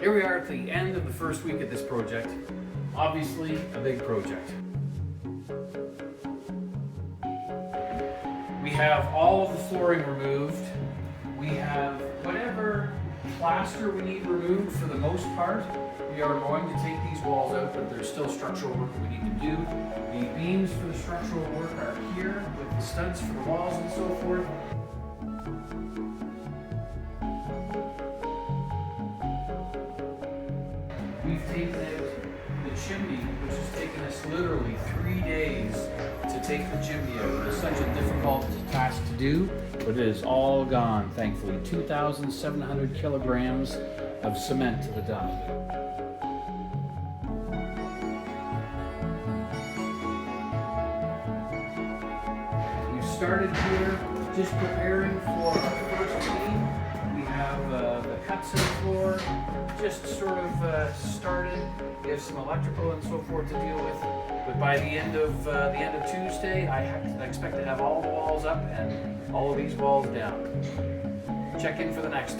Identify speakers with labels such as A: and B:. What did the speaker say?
A: Here we are at the end of the first week of this project. Obviously, a big project. We have all of the flooring removed. We have whatever plaster we need removed for the most part. We are going to take these walls out, but there's still structural work that we need to do. The beams for the structural work are here with the studs for the walls and so forth. We've taken out the chimney, which has taken us literally 3 days to take the chimney out. It was such a difficult task to do, but it is all gone, thankfully. 2,700 kilograms of cement to the dump. We've started here just preparing for our first clean. We have the cuts in the floor just sort of started. We have some electrical and so forth to deal with. But by the end of Tuesday, I expect to have all the walls up and all of these walls down. Check in for the next.